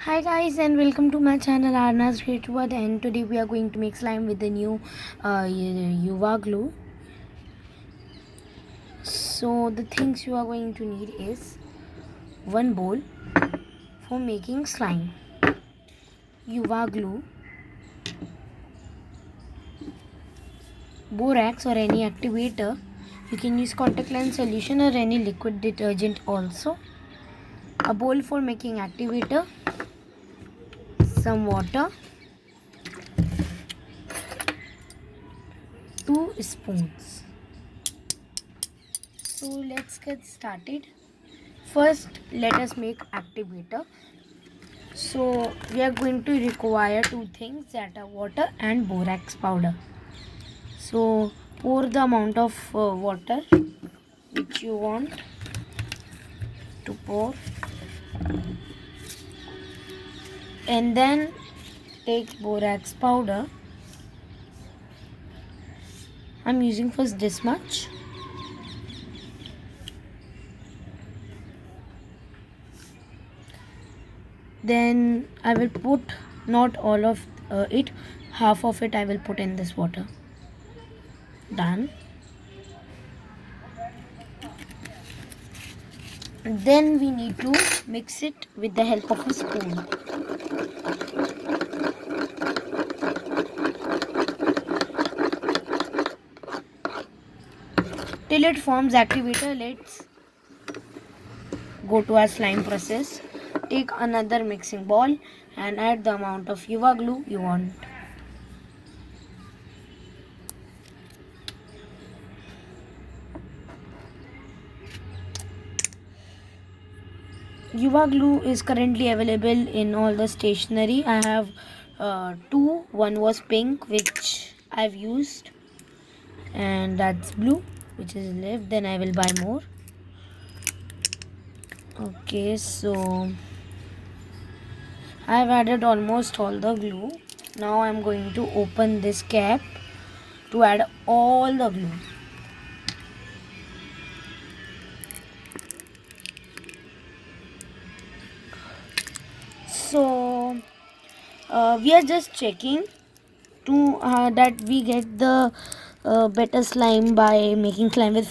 Hi guys and welcome to my channel Arna's Great World, and today we are going to make slime with the new youva glue. So the things you are going to need is one bowl for making slime, youva glue, borax or any activator. You can use contact lens solution or any liquid detergent also. A bowl for making activator, some water, 2 spoons. So let's get started. First, let us make activator. So we are going to require two things, that are water and borax powder. So pour the amount of water which you want to pour, and then take borax powder. I'm using first this much. Then I will put not all of it, half of it I will put in this water. Done. Then we need to mix it with the help of a spoon. Till it forms activator. Let's go to our slime process. Take another mixing bowl and add the amount of youva glue you want. Youva glue is currently available in all the stationery. I have two. One was pink, which I've used, and that's blue, which is left. Then I will buy more. Okay, so I've added almost all the glue. Now I'm going to open this cap to add all the glue. So we are just checking to that we get the better slime by making slime with